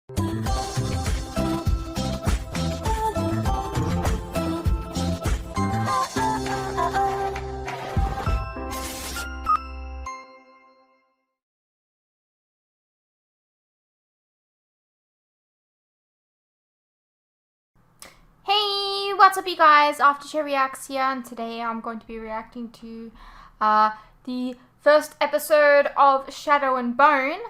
Hey, what's up you guys? Aftershare Reacts here, and today I'm going to be reacting to the first episode of Shadow and Bone.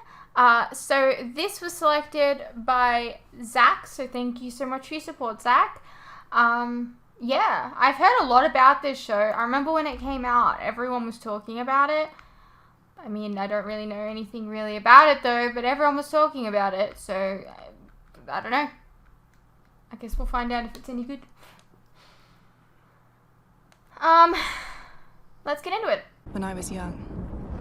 So this was selected by Zach, so thank you so much for your support, Zach. Yeah, I've heard a lot about this show. I remember when it came out, everyone was talking about it. I mean, I don't really know anything really about it though, but everyone was talking about it, so I don't know. I guess we'll find out if it's any good. Let's get into it. When I was young,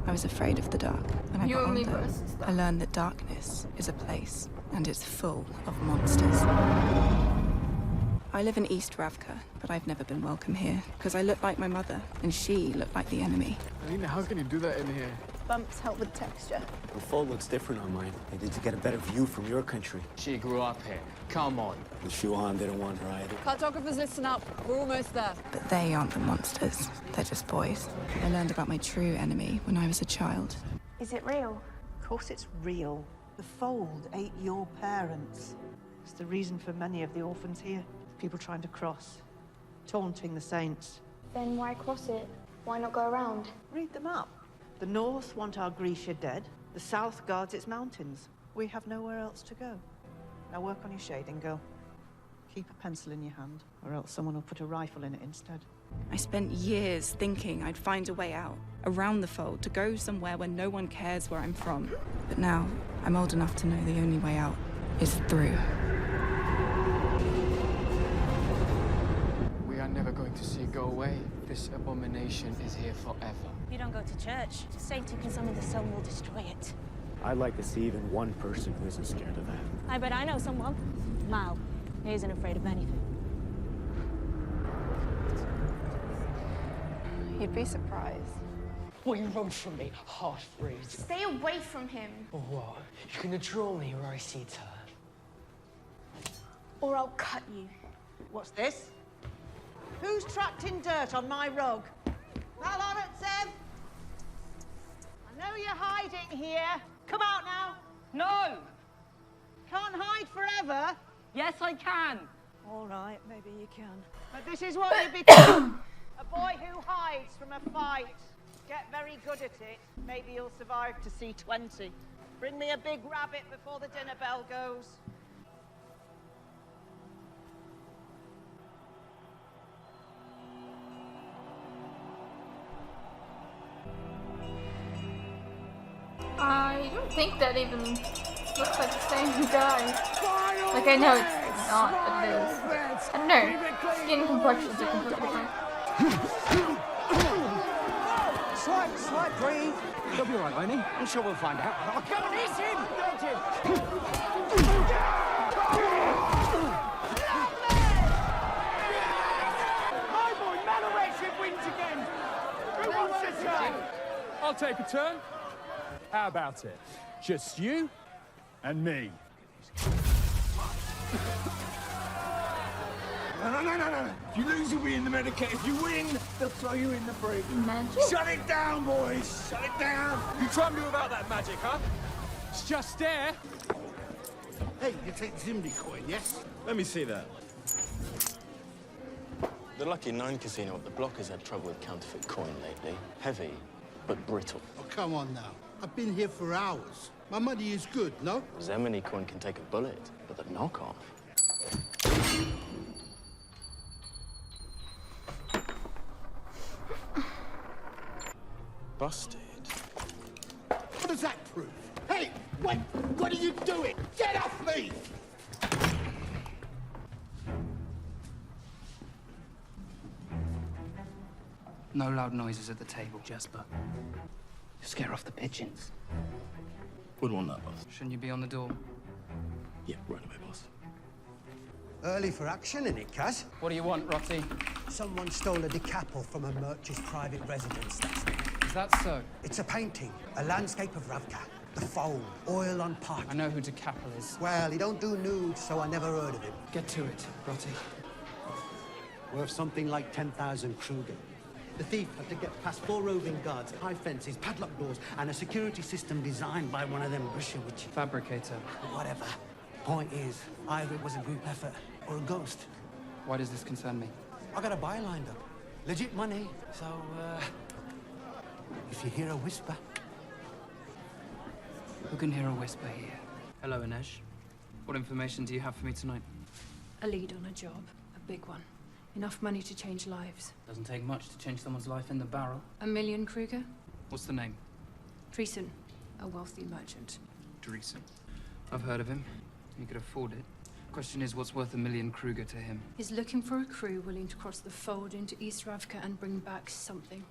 I was afraid of the dark. When I got older, I learned that darkness is a place, and it's full of monsters. I live in East Ravka, but I've never been welcome here, because I look like my mother, and she looked like the enemy. Alina, how can you do that in here? Bumps help with texture. The fold looks different on mine. They did to get a better view from your country. She grew up here. Come on. The Shuhan didn't want her either. Cartographers, listen up. We're almost there. But they aren't the monsters. They're just boys. I learned about my true enemy when I was a child. Is it real? Of course it's real. The fold ate your parents. It's the reason for many of the orphans here. People trying to cross, taunting the saints. Then why cross it? Why not go around? Read them up. The north want our Grisha dead. The south guards its mountains. We have nowhere else to go. Now work on your shading, girl. Keep a pencil in your hand, or else someone will put a rifle in it instead. I spent years thinking I'd find a way out, around the fold, to go somewhere where no one cares where I'm from. But now, I'm old enough to know the only way out is through. We are never going to see it go away. This abomination is here forever. You don't go to church. Satan can summon the sun will destroy it. I'd like to see even one person who isn't scared of that. I bet I know someone. Mal. He isn't afraid of anything. You'd be surprised. Will you run from me, half-breed? Stay away from him, Or what? You can draw me where I see turn. or I'll cut you. What's this? Who's trapped in dirt on my rug? Malonatsev! I know you're hiding here. Come out now. No! Can't hide forever. Yes, I can! All right, maybe you can. But this is what you become. A boy who hides from a fight. Get very good at it. Maybe you'll survive to see 20. Bring me a big rabbit before the dinner bell goes. I don't think that even looks like the same guy. Like, I know it's not, but it is. I don't know. Skin complexions are completely different. Slight breathe. You'll be all right, won't he? I'm sure we'll find out. Oh, come on, eat him! Don't you? My boy, Malowetchev wins again! Who wants a turn? I'll take a turn. How about it? Just you and me. No. If you lose, you'll be in the Medicaid. If you win, they'll throw you in the brig. Magic? Shut it down, boys! Shut it down! You try me without that magic, huh? It's just there. Hey, you take Zimby coin, yes? Let me see that. The Lucky 9 casino at the block has had trouble with counterfeit coin lately. Heavy, but brittle. Oh, come on now. I've been here for hours. My money is good, no? Zemini coin can take a bullet, but the knockoff... Busted. What does that prove? Hey, wait! What are you doing? Get off me! No loud noises at the table, Jasper. Scare off the pigeons. Wouldn't want that, boss. Shouldn't you be on the door? Yeah, right away, boss. Early for action, innit, Kaz? What do you want, Rotty? Someone stole a decapo from a merchant's private residence, that's it. Is that so? It's a painting, a landscape of Ravka. The Fold, oil on pot. I know who DeCapel is. Well, he don't do nudes, so I never heard of him. Get to it, Brodie. Worth something like 10,000 Kruger. The thief had to get past 4 roving guards, high fences, padlock doors, and a security system designed by one of them Russian witches. Fabricator. Whatever. Point is, either it was a group effort or a ghost. Why does this concern me? I got a buy lined up. Legit money. So, if you hear a whisper... Who can hear a whisper here? Hello, Inej. What information do you have for me tonight? A lead on a job. A big one. Enough money to change lives. Doesn't take much to change someone's life in the barrel. $1 million, Kruger? What's the name? Dreesen, a wealthy merchant. Dreesen. I've heard of him. He could afford it. Question is, what's worth $1 million Kruger to him? He's looking for a crew willing to cross the Fold into East Ravka and bring back something.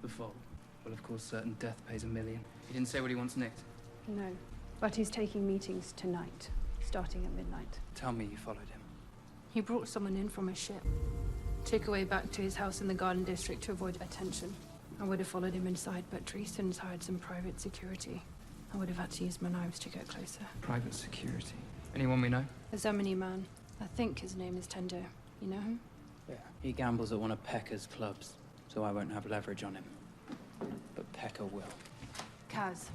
The Fold. Well, of course, certain death pays $1 million. He didn't say what he wants nicked. No, but he's taking meetings tonight, starting at midnight. Tell me you followed him. He brought someone in from a ship. Took away back to his house in the Garden District to avoid attention. I would have followed him inside, but Dreesen's hired some private security. I would have had to use my knives to get closer. Private security? Anyone we know? A Zemini man. I think his name is Tendo. You know him? Yeah. He gambles at one of Pekka's clubs, so I won't have leverage on him. But Pekka will. Kaz.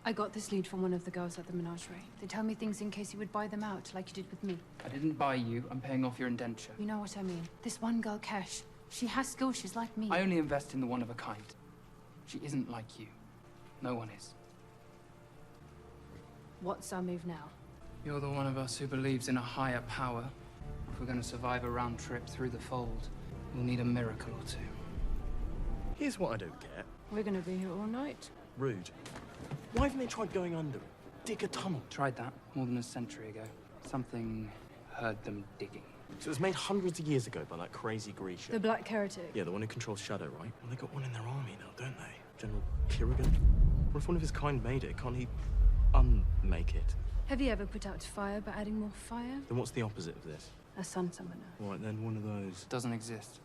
I got this lead from one of the girls at the menagerie. They tell me things in case you would buy them out, like you did with me. I didn't buy you. I'm paying off your indenture. You know what I mean. This one girl, Kesh, she has skills. She's like me. I only invest in the one of a kind. She isn't like you. No one is. What's our move now? You're the one of us who believes in a higher power. If we're going to survive a round trip through the Fold, we'll need a miracle or two. Here's what I don't get. We're gonna be here all night. Rude. Why haven't they tried going under it? Dig a tunnel. Tried that more than a century ago. Something heard them digging. So it was made hundreds of years ago by that crazy Grisha. The Black Heretic. Yeah, the one who controls Shadow, right? Well, they got one in their army now, don't they? General Kirigan? What if one of his kind made it? Can't he unmake it? Have you ever put out fire by adding more fire? Then what's the opposite of this? A sun summoner. Right, then one of those. Doesn't exist.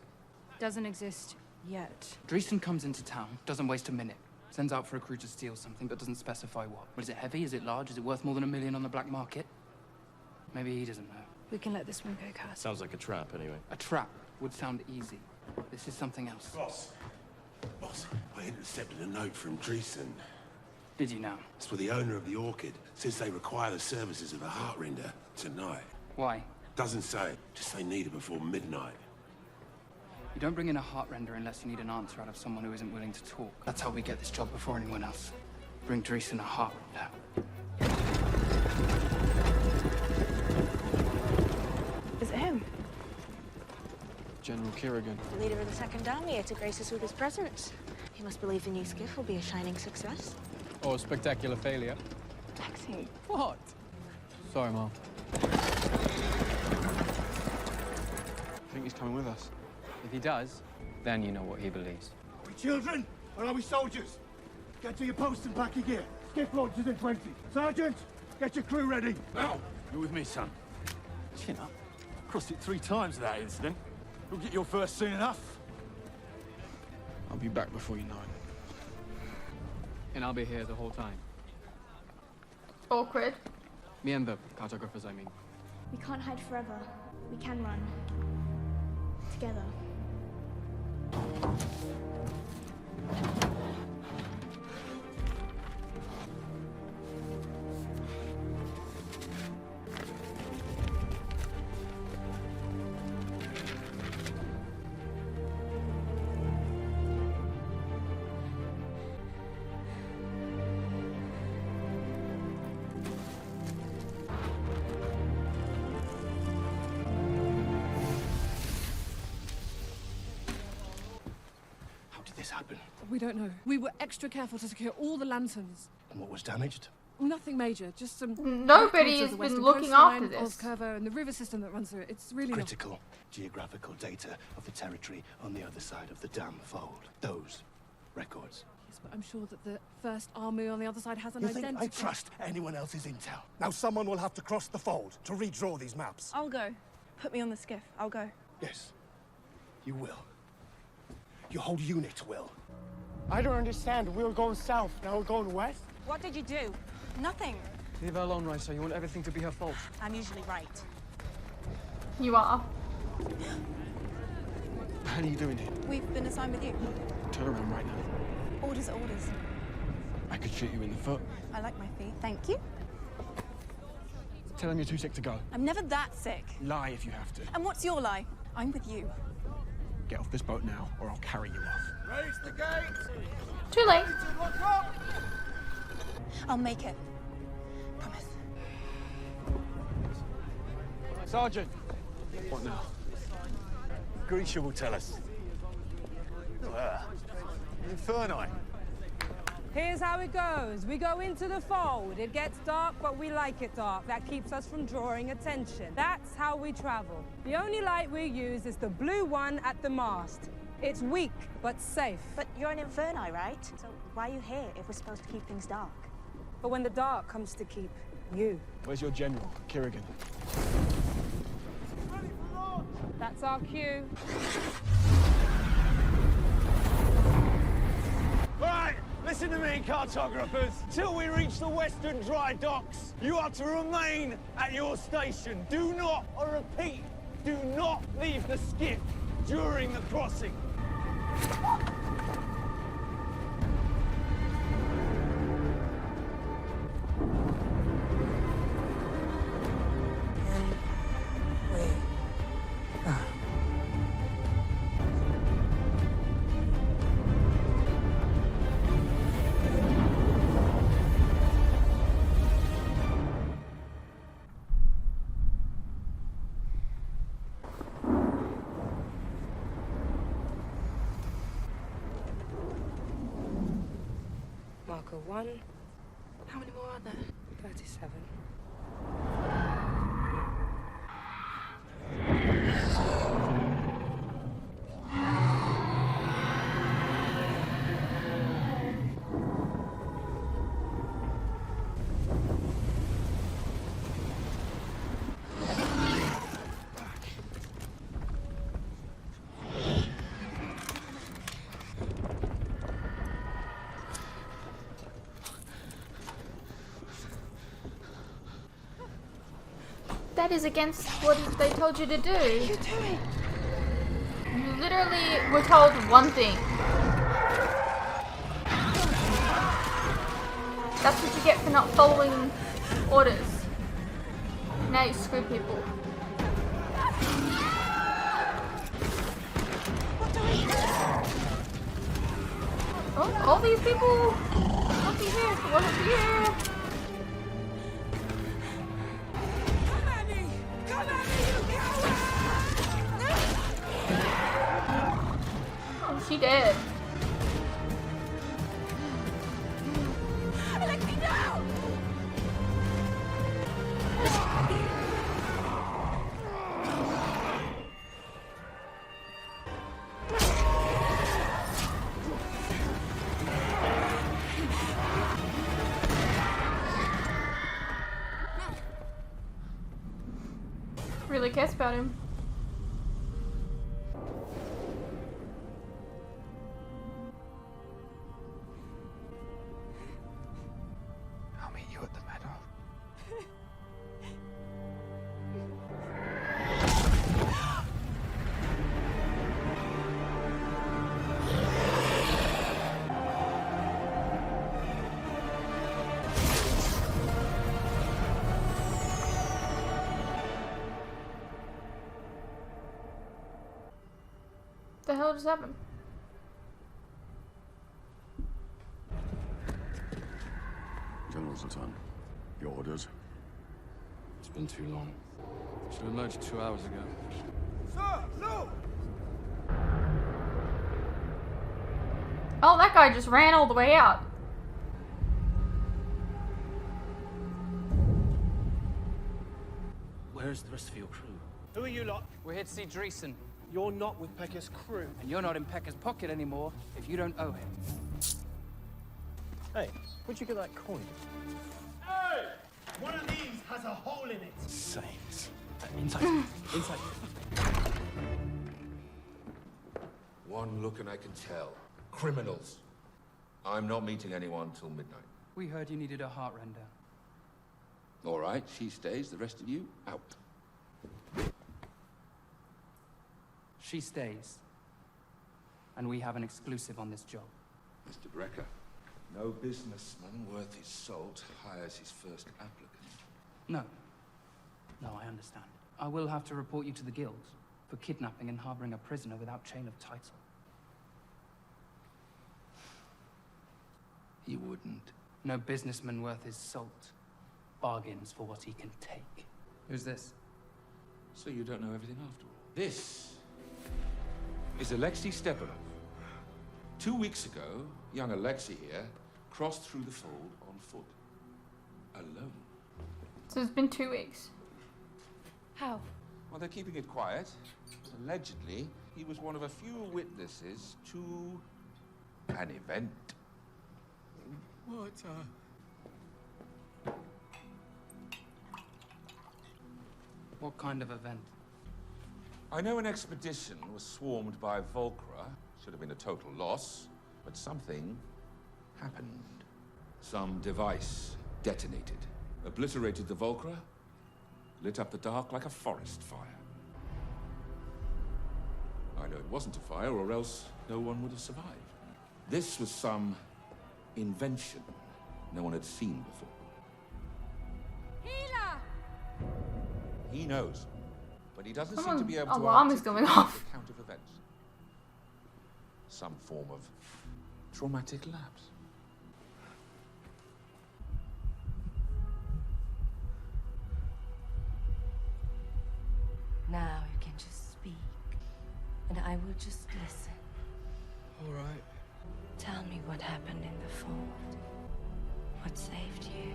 Doesn't exist yet. Dreesen comes into town, doesn't waste a minute. Sends out for a crew to steal something, but doesn't specify what. Is it heavy? Is it large? Is it worth more than $1 million on the black market? Maybe he doesn't know. We can let this one go, Kaz. Sounds like a trap, anyway. A trap would sound easy. This is something else. Boss, I intercepted a note from Dreesen. Did you now? It's for the owner of the Orchid. Says they require the services of a Heartrender tonight. Why? Doesn't say. Just they need it before midnight. You don't bring in a Heartrender unless you need an answer out of someone who isn't willing to talk. That's how we get this job before anyone else. Bring Dreesen a Heartrender. Is it him? General Kirigan. The leader of the Second Army here to grace us with his presence. He must believe the new skiff will be a shining success. Or a spectacular failure. Taxi. What? Sorry, Mom. I think he's coming with us. If he does, then you know what he believes. Are we children or are we soldiers? Get to your post and pack your gear. Skiff launches in 20. Sergeant, get your crew ready. Now, you're with me, son. Chin up. Crossed it 3 times with that incident. You'll get your first soon enough. I'll be back before you know it. And I'll be here the whole time. Awkward. Me and the cartographers, I mean. We can't hide forever. We can run. Together. This happened? We don't know. We were extra careful to secure all the lanterns. And what was damaged? Nothing major, just some... Nobody has been looking after this. Ozkervo and the river system that runs through it. It's really critical geographical data of the territory on the other side of the damn Fold. Those records. Yes, but I'm sure that the First Army on the other side has an You identity. think I trust anyone else's intel? Now someone will have to cross the Fold to redraw these maps. I'll go. Put me on the skiff. I'll go. Yes, you will. Your whole unit will. I don't understand. We were going south, now we're going west? What did you do? Nothing. Leave her alone, Raisa. You want everything to be her fault. I'm usually right. You are. How are you doing here? We've been assigned with you. Turn around right now. Orders are orders. I could shoot you in the foot. I like my feet. Thank you. Tell him you're too sick to go. I'm never that sick. Lie if you have to. And what's your lie? I'm with you. Get off this boat now, or I'll carry you off. Raise the gate! Too late. Lock up! I'll make it. Promise. Sergeant! What now? Grisha will tell us. Inferni. Here's how it goes. We go into the fold. It gets dark, but we like it dark. That keeps us from drawing attention. That's how we travel. The only light we use is the blue one at the mast. It's weak, but safe. But you're an Inferni, right? So why are you here if we're supposed to keep things dark? But when the dark comes to keep you. Where's your general, Kirigan? That's our cue. Right, listen to me, cartographers. Till we reach the western dry docks, you are to remain at your station. Do not, I repeat, do not leave the skip during the crossing. Marker 1. How many more are there? 37. That is against what they told you to do. What are you doing? You literally were told one thing. That's what you get for not following orders. Now you screw people. Oh, all these people won't be here if it wasn't for you. She did. Let me down! Really cares about him. What the hell just happened? General Zatan, your orders? It's been too long. Should have emerged 2 hours ago. Sir, no! Oh, that guy just ran all the way out. Where's the rest of your crew? Who are you lot? We're here to see Dreesen. You're not with Pekka's crew. And you're not in Pekka's pocket anymore if you don't owe him. Hey, where'd you get that coin? Hey! One of these has a hole in it. Saints. Inside. Inside. One look and I can tell. Criminals. I'm not meeting anyone till midnight. We heard you needed a heart render. All right, she stays. The rest of you, out. She stays. And we have an exclusive on this job. Mr. Brecker, no businessman worth his salt hires his first applicant. No. No, I understand. I will have to report you to the guild for kidnapping and harboring a prisoner without chain of title. He wouldn't. No businessman worth his salt bargains for what he can take. Who's this? So you don't know everything after all. This is Alexei Stepanov. 2 weeks ago, young Alexei here crossed through the fold on foot. Alone. So it's been 2 weeks. How? Well, they're keeping it quiet. Allegedly, he was one of a few witnesses to an event. What, What kind of event? I know an expedition was swarmed by Volcra. Should have been a total loss, but something happened. Some device detonated, obliterated the Volcra, lit up the dark like a forest fire. I know it wasn't a fire, or else no one would have survived. This was some invention no one had seen before. Healer! He knows, but he doesn't seem Someone's to be able to alarm is going articulate off. the account of events. Some form of traumatic lapse. Now you can just speak, and I will just listen. All right. Tell me what happened in the fold. What saved you?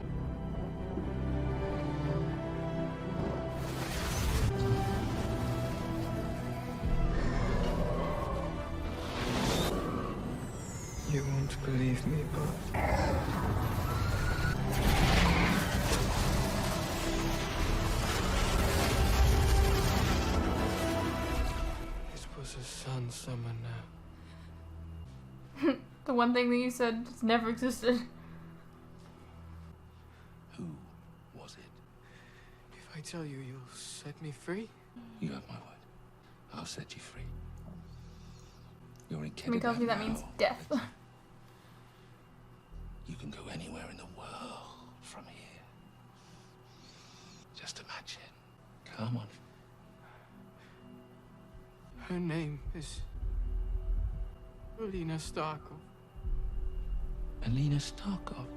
You won't believe me, but... This was a sun summer now. The one thing that you said has never existed. Who was it? If I tell you, you'll set me free? You have my word. I'll set you free. You're in Can we tell me that means death? You can go anywhere in the world from here. Just imagine. Come on. Her name is... Alina Starkov. Alina Starkov.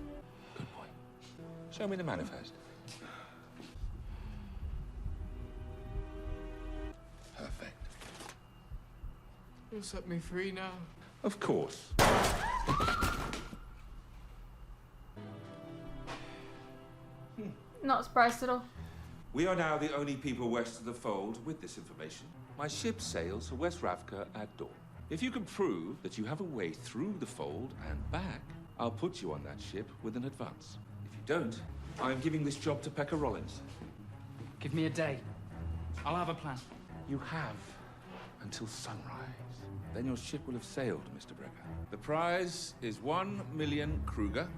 Good boy. Show me the manifest. Perfect. You'll set me free now. Of course. Not surprised at all. We are now the only people west of the fold with this information. My ship sails for West Ravka at dawn. If you can prove that you have a way through the fold and back, I'll put you on that ship with an advance. If you don't, I'm giving this job to Pekka Rollins. Give me a day. I'll have a plan. You have until sunrise. Then your ship will have sailed, Mr. Brecker. The prize is 1 million Kruger.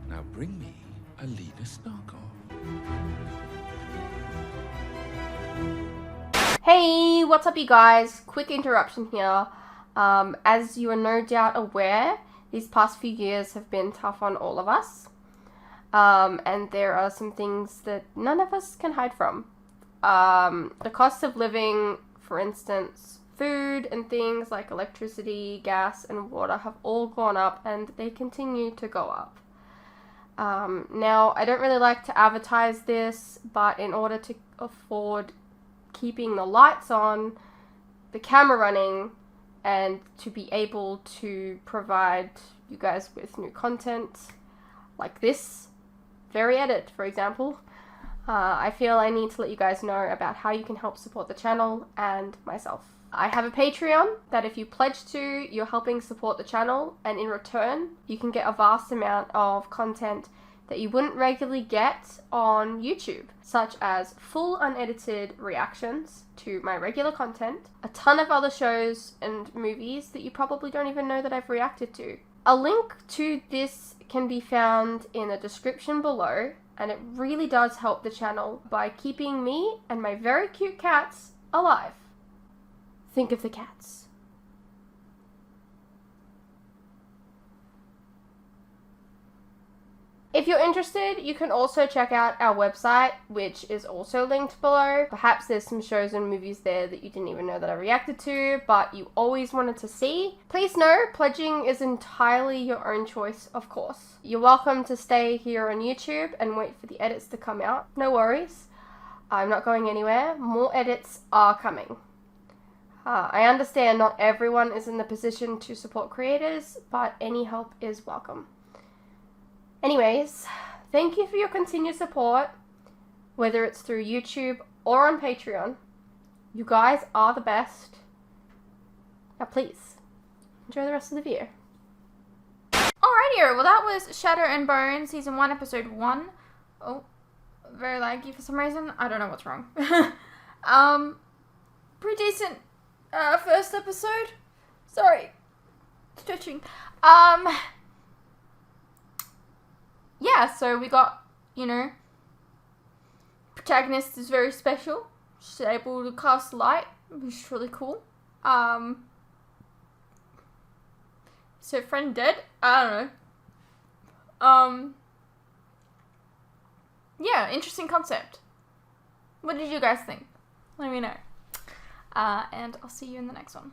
Now bring me Alina Starkov. Hey, what's up you guys? Quick interruption here. As you are no doubt aware, these past few years have been tough on all of us. And there are some things that none of us can hide from. The cost of living, for instance, food and things like electricity, gas and water have all gone up and they continue to go up. Now, I don't really like to advertise this, but in order to afford keeping the lights on, the camera running, and to be able to provide you guys with new content like this very edit, for example, I feel I need to let you guys know about how you can help support the channel and myself. I have a Patreon that if you pledge to, you're helping support the channel, and in return, you can get a vast amount of content that you wouldn't regularly get on YouTube, such as full unedited reactions to my regular content, a ton of other shows and movies that you probably don't even know that I've reacted to, A link to this can be found in the description below, and it really does help the channel by keeping me and my very cute cats alive. Think of the cats. If you're interested, you can also check out our website, which is also linked below. Perhaps there's some shows and movies there that you didn't even know that I reacted to, but you always wanted to see. Please know, pledging is entirely your own choice, of course. You're welcome to stay here on YouTube and wait for the edits to come out. No worries. I'm not going anywhere. More edits are coming. I understand not everyone is in the position to support creators, but any help is welcome. Anyways, thank you for your continued support, whether it's through YouTube or on Patreon. You guys are the best. Now please, enjoy the rest of the video. Alrighty, well that was Shadow and Bone Season 1, Episode 1. Oh, very laggy for some reason. I don't know what's wrong. Pretty decent first episode. Sorry, stretching. Yeah, so we got, you know, protagonist is very special. She's able to cast light, which is really cool. Is her friend dead? I don't know. Yeah, interesting concept. What did you guys think? Let me know. And I'll see you in the next one.